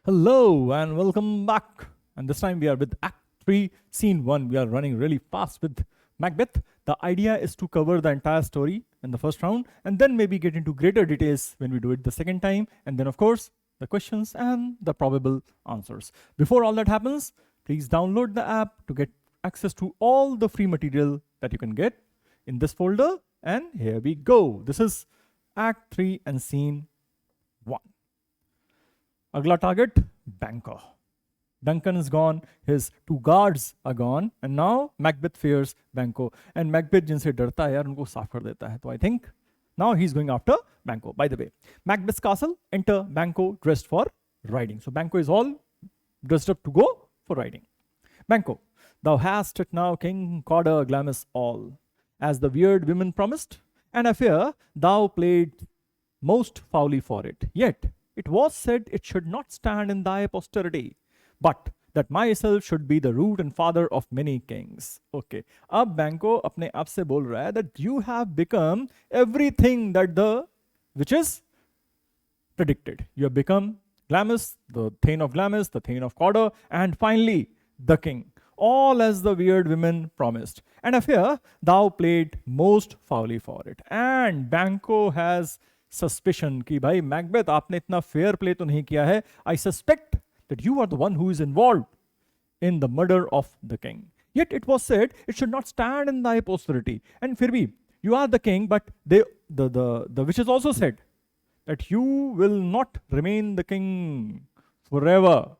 Hello and welcome back. And this time we are with Act 3, Scene 1. We are running really fast with Macbeth. The idea is to cover the entire story in the first round and then maybe get into greater details when we do it the second time. And then, of course, the questions and the probable answers. Before all that happens, please download the app to get access to all the free material that you can get in this folder. And here we go. This is Act 3 and Scene 1. Agla target, Banquo. Duncan is gone, his two guards are gone, and now Macbeth fears Banquo. And Macbeth जिनसे डरता है यार उनको साफ कर देता है. So I think now he's going after Banquo. By the way, Macbeth's castle, enter Banquo dressed for riding. So Banquo is all dressed up to go for riding. Banquo, thou hast it now, King Corder Glamis all, as the weird women promised, and I fear thou played most foully for it. Yet it was said it should not stand in thy posterity, but that myself should be the root and father of many kings. Okay. अब Banquo अपने आप से बोल रहा है that you have become everything that which is predicted. You have become Glamis, the Thane of Glamis, the Thane of Corder, and finally the king. All as the weird women promised. And I fear thou played most foully for it. And Banquo has suspicion कि भाई Macbeth आपने इतना fair play तो नहीं किया है. I suspect that you are the one who is involved in the murder of the king. Yet it was said it should not stand in thy posterity. And फिर भी you are the king, but the witches also said that you will not remain the king forever.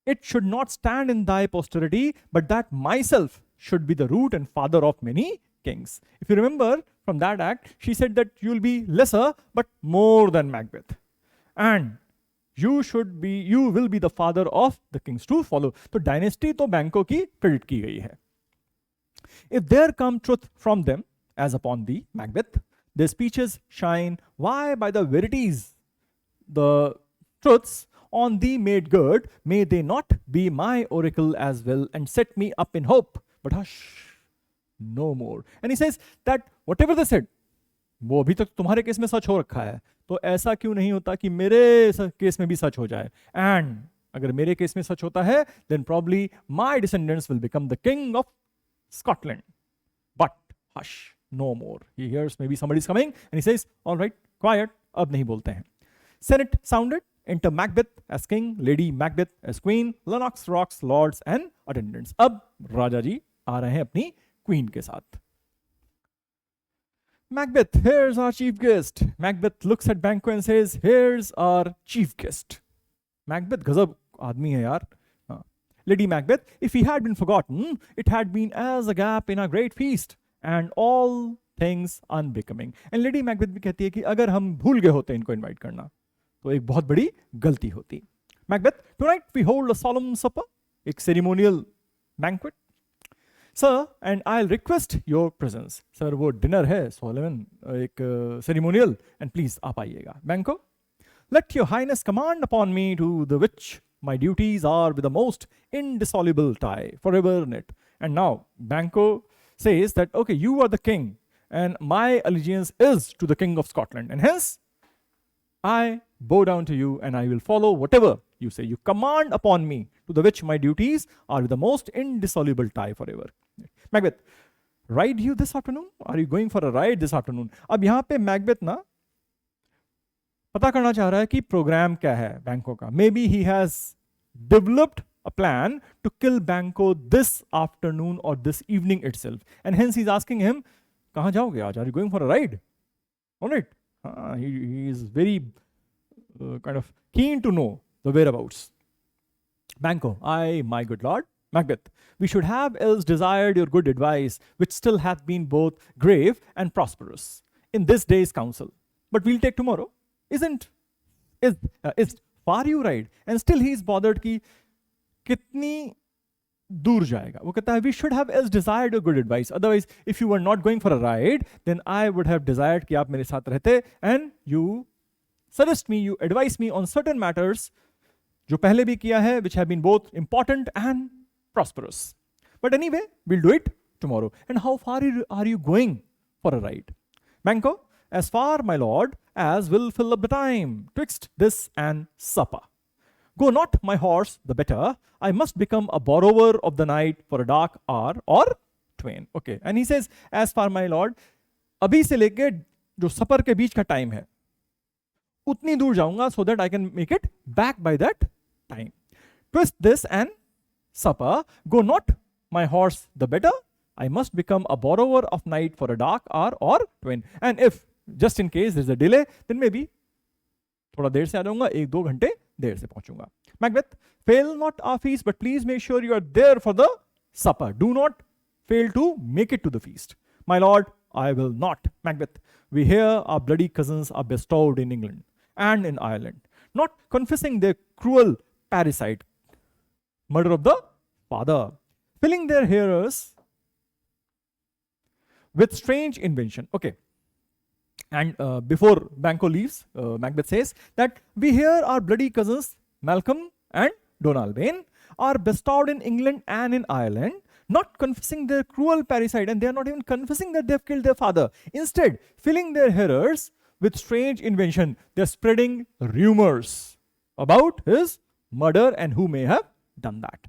It should not stand in thy posterity, but that myself should be the root and father of many kings. If you remember from that act, she said that you will be lesser but more than Macbeth, and you will be the father of the kings to follow. So dynasty तो Banquo की predict की गई है. If there come truth from them, as upon thee, Macbeth, their speeches shine. Why by the verities, the truths on thee made good, may they not be my oracle as well, and set me up in hope. But hush, no more. And he says that whatever they said, वो अभी तक तुम्हारे case में सच हो रखा है, तो ऐसा क्यों नहीं होता कि मेरे केस में भी सच हो जाए. And अगर मेरे केस में सच होता है, then probably my descendants will become the king of Scotland. But hush, no more. He hears maybe somebody's coming and he says, all right, quiet, अब नहीं बोलते हैं. Senate sounded. Enter Macbeth as king, Lady Macbeth as queen, Lennox, Rocks, lords and attendants. अब राजा जी आ रहे हैं अपनी queen के साथ. Macbeth, here's our chief guest. Macbeth looks at Banquo and says, here's our chief guest. Macbeth गजब आदमी है यार. Lady Macbeth, if he had been forgotten, it had been as a gap in a great feast, and all things unbecoming. And Lady Macbeth भी कहती है कि अगर हम भूल गए होते इनको invite करना, तो एक बहुत बड़ी गलती होती. Macbeth, tonight we hold a solemn supper, एक ceremonial banquet. Sir, and I'll request your presence. Sir, वो dinner है, solemn, एक ceremonial, and please आप आइएगा. Banquo, let your highness command upon me, to the which my duties are with the most indissoluble tie, forever knit. And now Banquo says that, okay, you are the king, and my allegiance is to the king of Scotland, and hence I bow down to you and I will follow whatever you say. You command upon me, to the which my duties are with the most indissoluble tie forever. Macbeth, ride you this afternoon? Are you going for a ride this afternoon? अब यहाँ पे Macbeth ना पता करना चाह रहा है कि प्रोग्राम क्या है Banquo का. Maybe he has developed a plan to kill Banquo this afternoon or this evening itself, and hence he's asking him, कहाँ जाओगे आज? Are you going for a ride? All right. He is very kind of keen to know the whereabouts. Banquo, aye, my good lord. Macbeth, we should have else desired your good advice, which still hath been both grave and prosperous in this day's council. But we'll take tomorrow. Is far you ride, and still he is bothered कि कितनी दूर जाएगा. वो कहता है we should have else desired your good advice. Otherwise, if you were not going for a ride, then I would have desired कि आप मेरे साथ रहते, and you suggest me, you advise me on certain matters जो पहले भी किया है, which have been both important and prosperous. But anyway, we'll do it tomorrow. And how far are you going for a ride? Banquo, as far, my lord, as will fill up the time twixt this and supper. Go not, my horse, the better. I must become a borrower of the night for a dark hour or twain. Okay. And he says, as for my lord, अभी से लेके जो सपर के बीच का time है उतनी दूर जाऊंगा so that I can make it back by that time. Twist this and supper. Go not, my horse, the better. I must become a borrower of night for a dark hour or twain. And if just in case there's a delay, then maybe थोड़ा देर से आ जाऊंगा, 1-2 घंटे देर से पहुंचूंगा. Macbeth, fail not our feast, but please make sure you are there for the supper. Do not fail to make it to the feast. My lord, I will not. Macbeth, we hear our bloody cousins are bestowed in England and in Ireland, not confessing their cruel parricide, murder of the father, filling their hearers with strange invention. Okay. And before Banquo leaves, Macbeth says that we hear our bloody cousins Malcolm and Donalbain are bestowed in England and in Ireland, not confessing their cruel parricide, and they are not even confessing that they have killed their father. Instead, filling their hearers with strange invention, they are spreading rumors about his murder and who may have done that.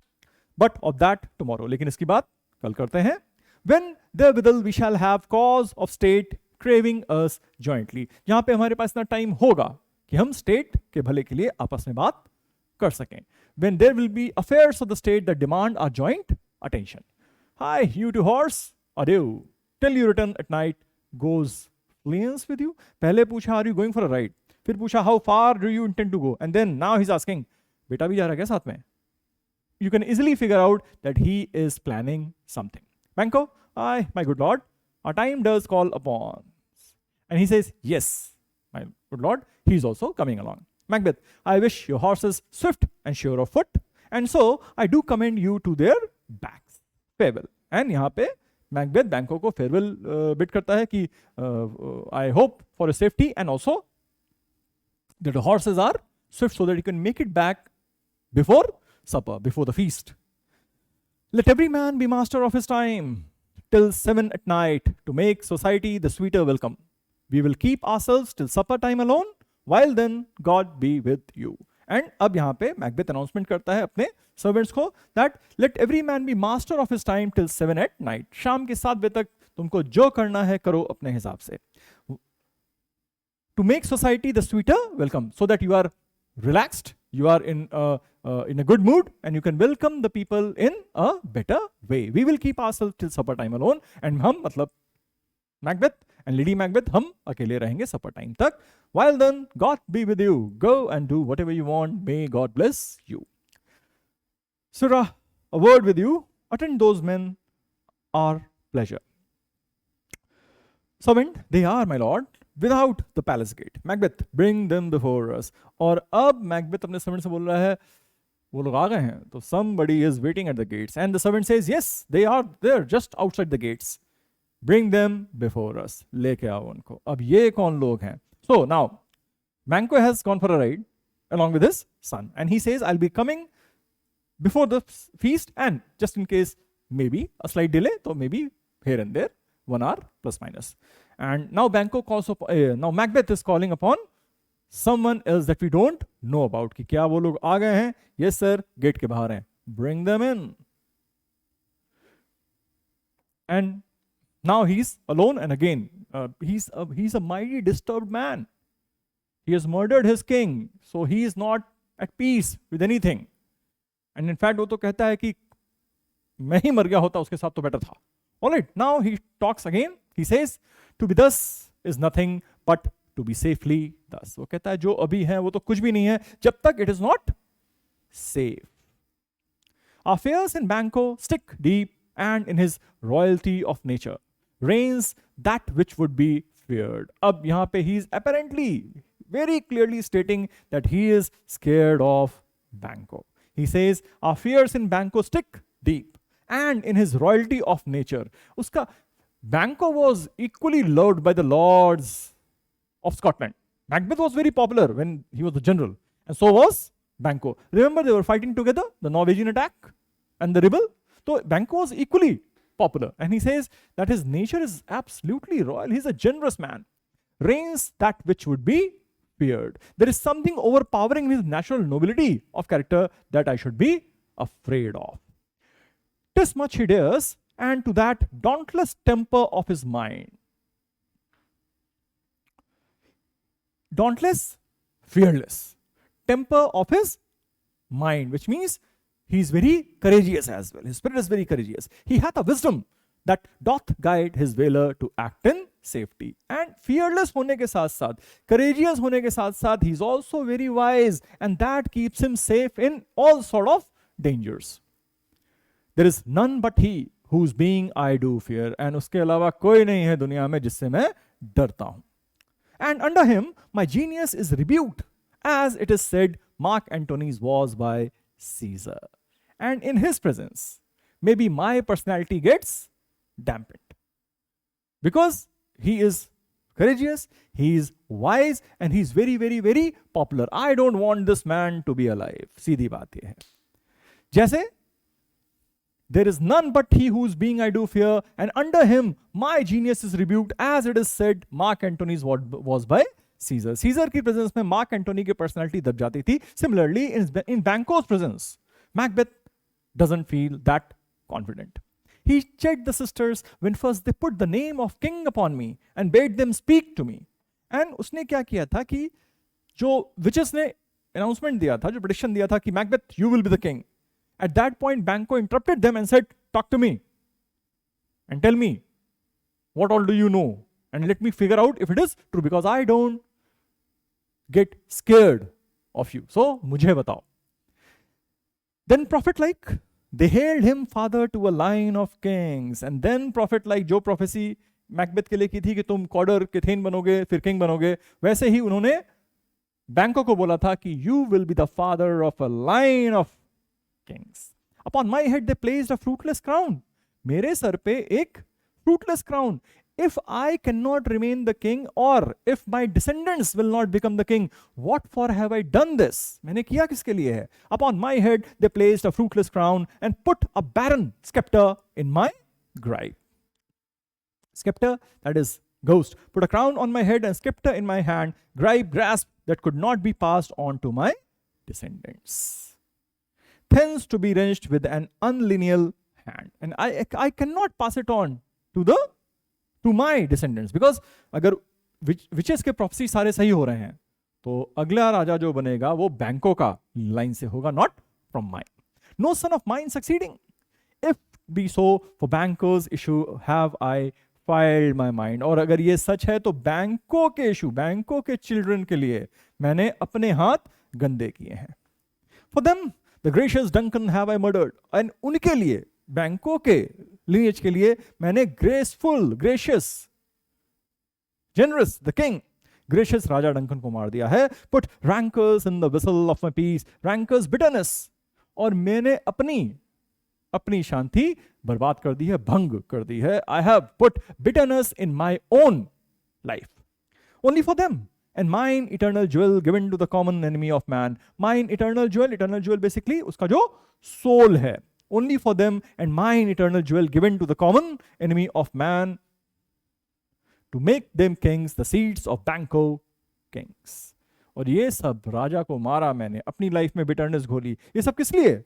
But of that tomorrow. लेकिन इसकी बात कल करते हैं. When therewithal we shall have cause of state craving us jointly. यहाँ पे हमारे पास इतना टाइम होगा कि हम स्टेट के भले के लिए आपस में बात कर सकें. When there will be affairs of the state that demand our joint attention. Hi, you two horse, adieu. Till you return at night, goes fleance with you. पहले पूछा, are you going for a ride? फिर पूछा, how far do you intend to go? And then now he's asking, बेटा भी जा रहा है क्या साथ में? You can easily figure out that he is planning something. Banquo, aye, my good lord, our time does call upon. And he says, yes, my good lord, he is also coming along. Macbeth, I wish your horses swift and sure of foot, and so I do commend you to their backs. Farewell. And यहाँ पे Macbeth Banquo को farewell bid करता है कि I hope for your safety and also that the horses are swift so that you can make it back before supper, before the feast. Let every man be master of his time till 7 at night to make society the sweeter welcome. We will keep ourselves till supper time alone. While then, God be with you. And अब यहाँ पे Macbeth announcement करता है अपने servants को that let every man be master of his time till 7 at night. शाम के 7 बजे तक तुमको जो करना है करो अपने हिसाब से. To make society the sweeter welcome, so that you are relaxed, you are in a good mood, and you can welcome the people in a better way. We will keep ourselves till supper time alone, and हम मतलब Macbeth and Lady Macbeth हम अकेले रहेंगे supper time तक. While then, God be with you. Go and do whatever you want. May God bless you. Sirrah, a word with you. Attend those men our pleasure. Servant, they are, my lord, without the palace gate. Macbeth, bring them before us. और अब Macbeth अपने servant से बोल रहा है, वो लोग आ गए हैं, तो somebody is waiting at the gates. And the servant says, yes, they are there, just outside the gates. Bring them before us. लेके आओ उनको. अब ये कौन लोग हैं? So now, Banquo has gone for a ride along with his son. And he says, I'll be coming before the feast, and just in case, maybe a slight delay, so maybe here and there, 1 hour plus minus. And now Banquo calls up, now Macbeth is calling upon someone else that we don't know about. कि क्या वो लोग आ गए हैं? Yes sir, gate के बाहर हैं. Bring them in. And now he's alone, and again, he's a mighty disturbed man. He has murdered his king, so he is not at peace with anything. And in fact, वो तो कहता है कि मैं ही मर गया होता उसके साथ तो better था. All right, now he talks again. He says, to be thus is nothing but to be safely thus. वो कहता है जो अभी है वो तो कुछ भी नहीं है जब तक it is not safe. Our fears in Banquo stick deep, and in his royalty of nature reigns that which would be feared. अब यहाँ पे he is apparently very clearly stating that he is scared of Banquo. He says, our fears in Banquo stick deep, and in his royalty of nature. उसका Banquo was equally loved by the lords of Scotland. Macbeth was very popular when he was the general, and so was Banquo. Remember, they were fighting together, the Norwegian attack and the rebel. So Banquo was equally popular, and he says that his nature is absolutely royal. He's a generous man. Reigns that which would be feared. There is something overpowering in his natural nobility of character that I should be afraid of. 'Tis much he dares, and to that dauntless temper of his mind. Dauntless, fearless. Temper of his mind, which means he is very courageous as well. His spirit is very courageous. He hath a wisdom that doth guide his valor to act in safety. And fearless होने के साथ साथ, courageous होने के साथ साथ, he is also very wise, and that keeps him safe in all sort of dangers. There is none but he whose being I do fear. And उसके अलावा कोई नहीं है दुनिया में जिससे मैं डरता हूं. And under him my genius is rebuked, as it is said Mark Antony's was by Caesar. And in his presence maybe my personality gets dampened, because he is courageous, he is wise, and he is very very very popular. I don't want this man to be alive. सीधी बात ये है. जैसे there is none but he whose being I do fear, and under him my genius is rebuked, as it is said Mark Antony's was by Caesar. Caesar की presence में Mark Antony की personality दब जाती थी. Similarly in Banquo's presence Macbeth doesn't feel that confident. He checked the sisters when first they put the name of king upon me and bade them speak to me. And उसने क्या किया था कि जो witches ने announcement दिया था, जो prediction दिया था कि Macbeth, you will be the king. At that point, Banquo interrupted them and said, talk to me and tell me what all do you know, and let me figure out if it is true, because I don't get scared of you. So मुझे बताओ. Then prophet like they hailed him father to a line of kings. And then prophet like, जो prophecy Macbeth के लिए की थी कि तुम cadre केथेन बनोगे फिर किंग बनोगे, वैसे ही उन्होंने बैंको को बोला था कि you will be the father of a line of kings. Upon my head they placed a fruitless crown. मेरे सर पे एक fruitless crown. If I cannot remain the king, or if my descendants will not become the king, what for have I done this? मैंने किया किसके लिए है? Upon my head they placed a fruitless crown and put a barren scepter in my gripe. Scepter, that is ghost. Put a crown on my head and scepter in my hand, gripe, grasp that could not be passed on to my descendants. Thence to be wrenched with an unlineal hand. And I cannot pass it on to my descendants, because अगर witches के prophecy सारे सही हो रहे हैं तो अगला राजा जो बनेगा वो बैंको का लाइन से होगा, not from mine. No son of mine succeeding. If be so, for Banquo's issue have I filed my mind. और अगर ये सच है तो बैंको के इशू, बैंको के चिल्ड्रन के लिए मैंने अपने हाथ गंदे किए हैं. For them the gracious Duncan have I murdered. And उनके लिए, बैंको के lineage के लिए मैंने graceful, gracious, generous, the king, gracious Raja Duncan को मार दिया है. Put rancors in the vessel of my peace, rancors bitterness. और मैंने अपनी शांति बर्बाद कर दी है, भंग कर दी है. I have put bitterness in my own life. Only for them. And mine eternal jewel given to the common enemy of man. Mine eternal jewel basically उसका जो soul है. Only for them, and mine eternal jewel given to the common enemy of man, to make them kings, the seeds of Banquo kings. और ये सब राजा को मारा मैंने, अपनी लाइफ में बिटरनेस घोली. ये सब किस लिए?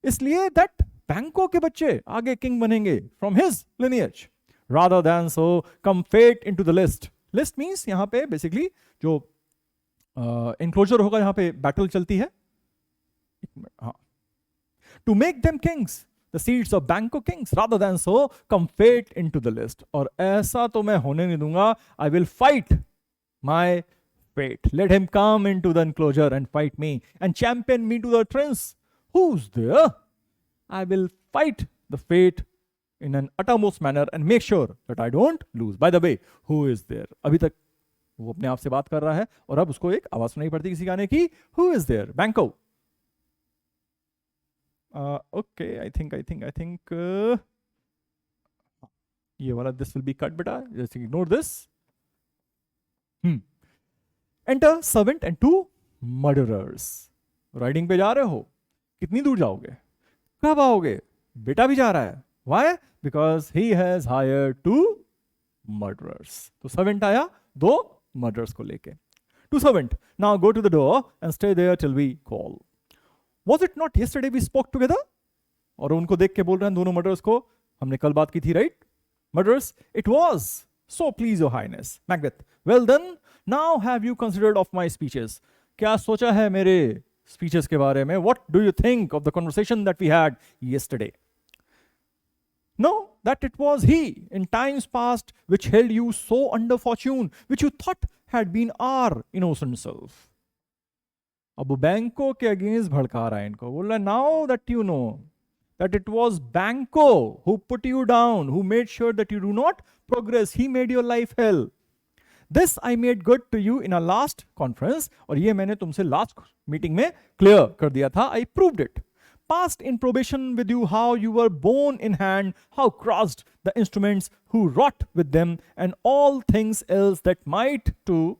इसलिए that Banquo के बच्चे आगे किंग बनेंगे from his lineage. Rather than so come fate into the list. List means यहाँ पे basically जो enclosure होगा, यहाँ पे battle चलती है. हाँ. To make them kings, the seeds of Banquo kings. Rather than so come fate into the list. और ऐसा तो मैं होने नहीं दूंगा. I will fight my fate. Let him come into the enclosure and fight me and champion me to the prince. Who's there? I will fight the fate in an uttermost manner and make sure that I don't lose. By the way, who is there? अभी तक वो अपने आप से बात कर रहा है और अब उसको एक आवाज सुनाई पड़ती किसी गाने की. Who is there? Banquo. Okay, I think ये वाला this will be cut बेटा. Just ignore this. Enter servant and two murderers. Riding पे जा रहे हो, कितनी दूर जाओगे, कब आओगे? बेटा भी जा रहा है. Why? Because he has hired two murderers. तो सर्वेंट आया दो मर्डर्स को लेके. to servant, now go to the door and stay there till we call. Was it not yesterday we spoke together? और उनको देख के बोल रहे हैं दोनों मर्डर्स को, हमने कल बात की थी, right? Murderers, it was. So please your highness. Macbeth, well then, now have you considered of my speeches? क्या सोचा है मेरे speeches के बारे में? What do you think of the conversation that we had yesterday? No, that it was he in times past which held you so under fortune, which you thought had been our innocent self. अब वो बैंको के against भड़का रहा है इनको, बोल रहा है now that you know that it was Banquo who put you down, who made sure that you do not progress, he made your life hell. This I made good to you in our last conference, और ये मैंने तुमसे last meeting में clear कर दिया था, I proved it. Passed in probation with you how you were bone in hand, how crossed the instruments who wrought with them, and all things else that might to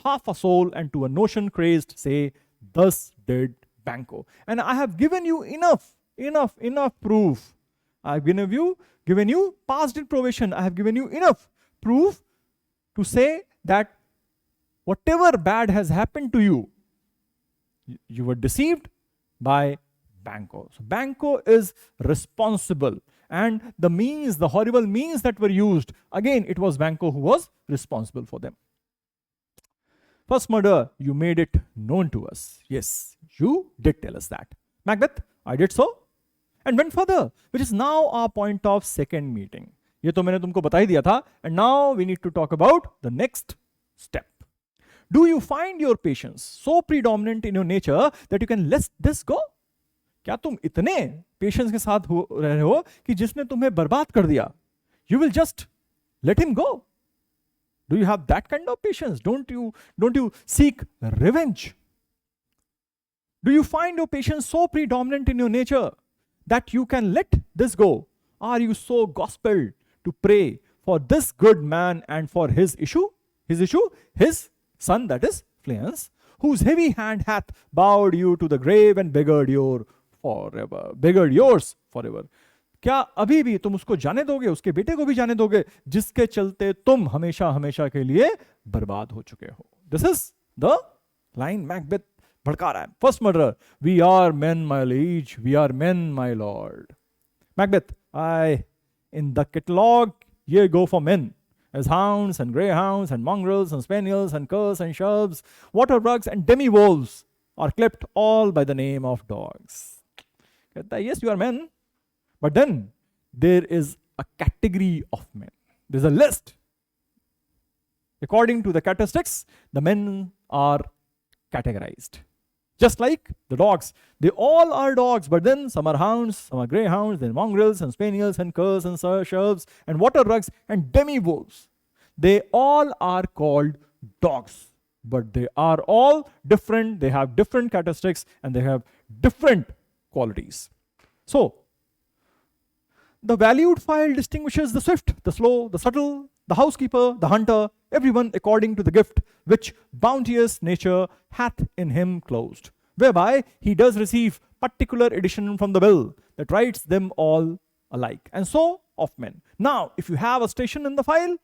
half a soul and to a notion crazed say, thus did Banquo. And I have given you enough proof. I have given you passed in probation. I have given you enough proof to say that whatever bad has happened to you, you were deceived by Banquo. So Banquo is responsible, and the means, the horrible means that were used, again it was Banquo who was responsible for them. First murder, you made it known to us. Yes, you did tell us that. Macbeth, I did so, and went further, which is now our point of second meeting. ये तो मैंने तुमको बता ही दिया था, and now we need to talk about the next step. Do you find your patience so predominant in your nature that you can let this go? क्या तुम इतने पेशेंस के साथ हो रहे हो कि जिसने तुम्हें बर्बाद कर दिया, you will just let him go? Do you have that kind of patience? Don't you seek revenge? Do you find your patience so predominant in your nature that you can let this go? Are you so gospel to pray for this good man and for his issue, his son, that is Fleance, whose heavy hand hath bowed you to the grave and beggared yours forever? क्या अभी भी तुम उसको जाने दोगे, उसके बेटे को भी जाने दोगे, जिसके चलते तुम हमेशा हमेशा के लिए बर्बाद हो चुके हो? This is the line Macbeth भड़का रहा है. First murderer, we are men, my liege, we are men, my lord. Macbeth, in the catalogue, ye go for men, as hounds and greyhounds and mongrels and spaniels and curs and shelves, water bugs and demi-wolves are clipped all by the name of dogs. Yes, you are men, but then there is a category of men. There's a list. According to the characteristics, the men are categorized. Just like the dogs. They all are dogs, but then some are hounds, some are greyhounds, then mongrels and spaniels and curs and shelves and water rugs and demi-wolves. They all are called dogs, but they are all different. They have different characteristics and they have different qualities. So, the valued file distinguishes the swift, the slow, the subtle, the housekeeper, the hunter, everyone according to the gift which bounteous nature hath in him closed, whereby he does receive particular edition from the will that writes them all alike, and so of men. Now, if you have a station in the file,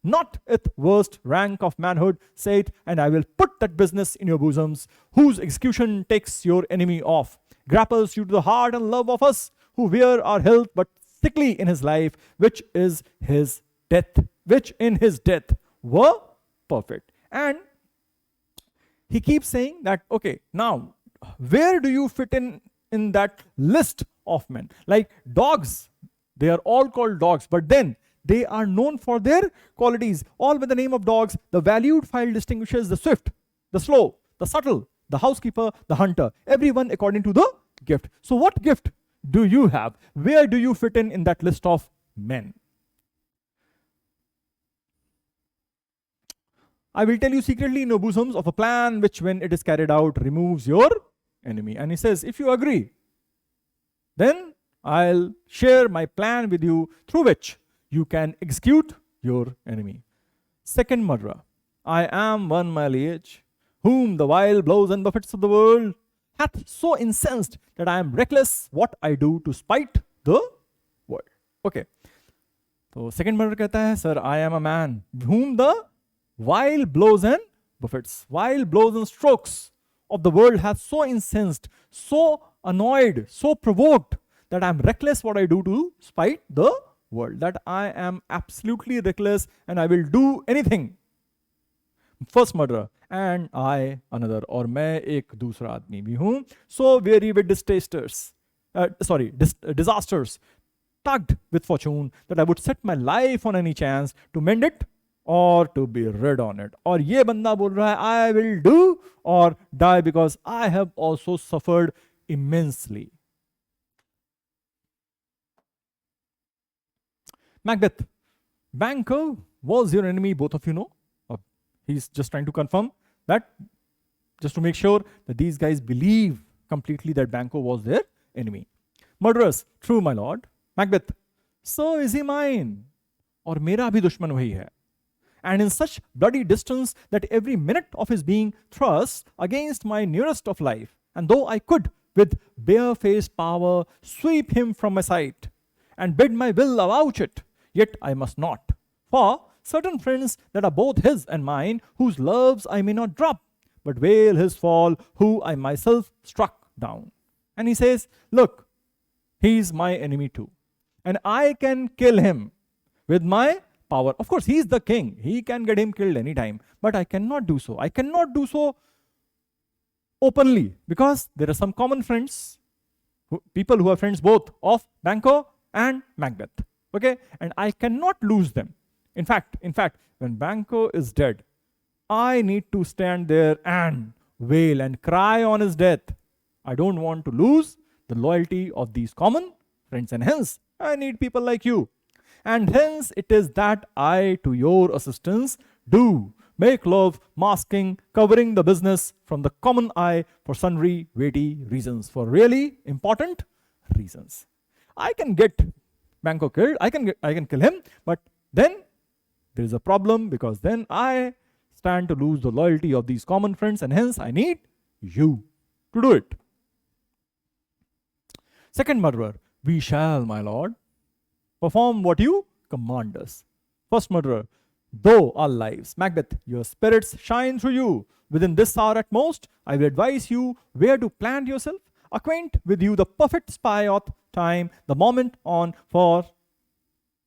not at worst rank of manhood, say it, and I will put that business in your bosoms, whose execution takes your enemy off, grapples you to the heart and love of us, who wear our health but sickly in his life, which is his death, which in his death were perfect. And he keeps saying that, okay, now, where do you fit in that list of men? Like dogs, they are all called dogs, but then they are known for their qualities, all by the name of dogs. The valued file distinguishes the swift, the slow, the subtle, the housekeeper, the hunter, everyone according to the gift. So what gift do you have? Where do you fit in that list of men? I will tell you secretly in your bosoms of a plan which, when it is carried out, removes your enemy. And he says, if you agree, then I'll share my plan with you through which you can execute your enemy. Second murderer, I am one my liege, whom the wild blows and buffets of the world hath so incensed that I am reckless what I do to spite the world. Okay. So second murderer कहता है, sir, I am a man whom the wild blows and buffets, wild blows and strokes of the world have so incensed, so annoyed, so provoked that I am reckless what I do to spite the world. That I am absolutely reckless and I will do anything. First murderer, and I another, और मैं एक दूसरा आदमी भी हूँ. So weary with disasters, tugged with fortune, that I would set my life on any chance to mend it or to be rid on it. और ये बंदा बोल रहा है I will do or die because I have also suffered immensely. Macbeth, Banquo was your enemy, both of you know. He's just trying to confirm that, just to make sure that these guys believe completely that Banquo was their enemy. Murderers, true my lord. Macbeth, so is he mine. और मेरा भी दुश्मन वही है. And in such bloody distance that every minute of his being thrust against my nearest of life, and though I could with bare-faced power sweep him from my sight and bid my will avouch it, yet I must not. For certain friends that are both his and mine, whose loves I may not drop, but wail his fall, who I myself struck down. And he says, look, he's my enemy too, and I can kill him with my power. Of course, he's the king. He can get him killed anytime, but I cannot do so. I cannot do so openly because there are some common friends, people who are friends both of Banquo and Macbeth. Okay, and I cannot lose them. In fact, when Banquo is dead, I need to stand there and wail and cry on his death. I don't want to lose the loyalty of these common friends, and hence I need people like you. And hence it is that I, to your assistance, do make love, masking, covering the business from the common eye for sundry weighty reasons, for really important reasons. I can get Banquo killed, I can kill him, but then there is a problem, because then I stand to lose the loyalty of these common friends, and hence I need you to do it. Second murderer, we shall, my lord, perform what you command us. First murderer, though our lives, Macbeth, your spirits shine through you. Within this hour at most, I will advise you where to plant yourself, acquaint with you the perfect spy of time, the moment on, for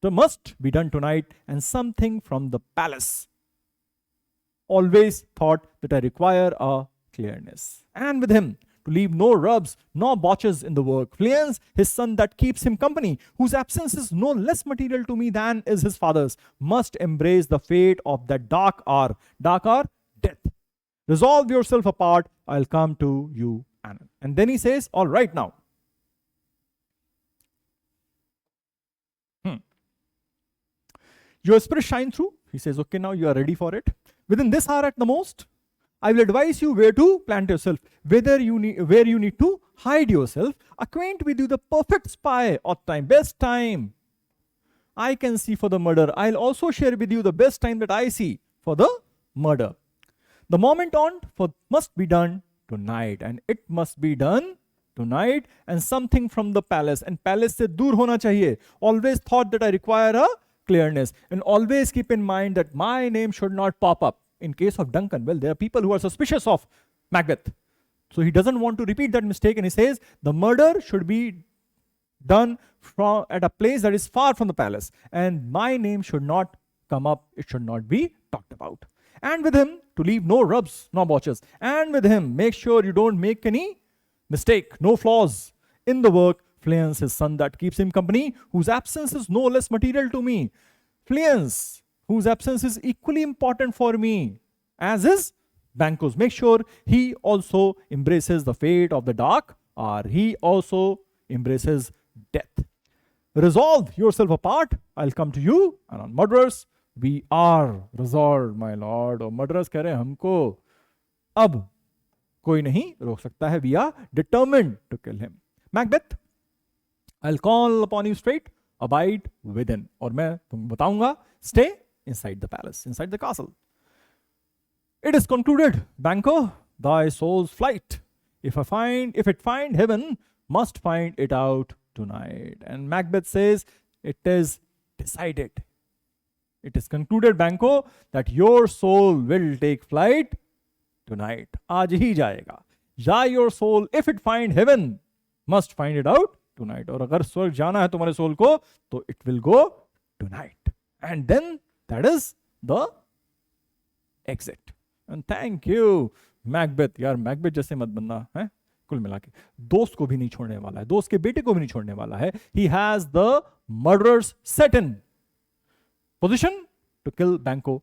the must be done tonight, and something from the palace. Always thought that I require a clearness. And with him, to leave no rubs nor botches in the work. Fleance, his son that keeps him company, whose absence is no less material to me than is his father's, must embrace the fate of that dark hour, death. Resolve yourself apart, I'll come to you anon. And then he says, all right now. Your spirit shine through. He says, okay, now you are ready for it. Within this hour at the most, I will advise you where to plant yourself, where you need to hide yourself, acquaint with you the perfect spy of time, best time I can see for the murder. I'll also share with you the best time that I see for the murder. The moment on for must be done tonight, and it must be done tonight, and something from the palace, and palace se dur hona chahiye. Always thought that I require a clearness, and always keep in mind that my name should not pop up. In case of Duncan, well, there are people who are suspicious of Macbeth. So he doesn't want to repeat that mistake, and he says the murder should be done at a place that is far from the palace, and my name should not come up. It should not be talked about. And with him, to leave no rubs, no botches. And with him, make sure you don't make any mistake, no flaws in the work. Fleance, his son that keeps him company, whose absence is no less material to me. Fleance, whose absence is equally important for me, as is Banquo's. Make sure he also embraces the fate of the dark hour. He also embraces death. Resolve yourself apart, I'll come to you. And on murderers, we are resolved, my lord. और murderers कह रहे हैं हमको अब कोई नहीं रोक सकता है. We are determined to kill him. Macbeth, I'll call upon you straight, abide within. और मैं तुमको बताऊंगा, stay inside the palace, inside the castle. It is concluded, Banquo, thy soul's flight, if it find heaven, must find it out tonight. And Macbeth says, it is decided. It is concluded, Banquo, that your soul will take flight tonight. आज ही जाएगा. या your soul, if it find heaven, must find it out tonight. और अगर स्वर्ग जाना है तुम्हारे soul को, तो it will go tonight. And then that is the exit. And thank you, Macbeth. यार Macbeth जैसे मत बनना है. कुल मिला के दोस्त को भी नहीं छोड़ने वाला है, दोस्त के बेटे को भी नहीं छोड़ने वाला है. He has the murderers set in position to kill Banquo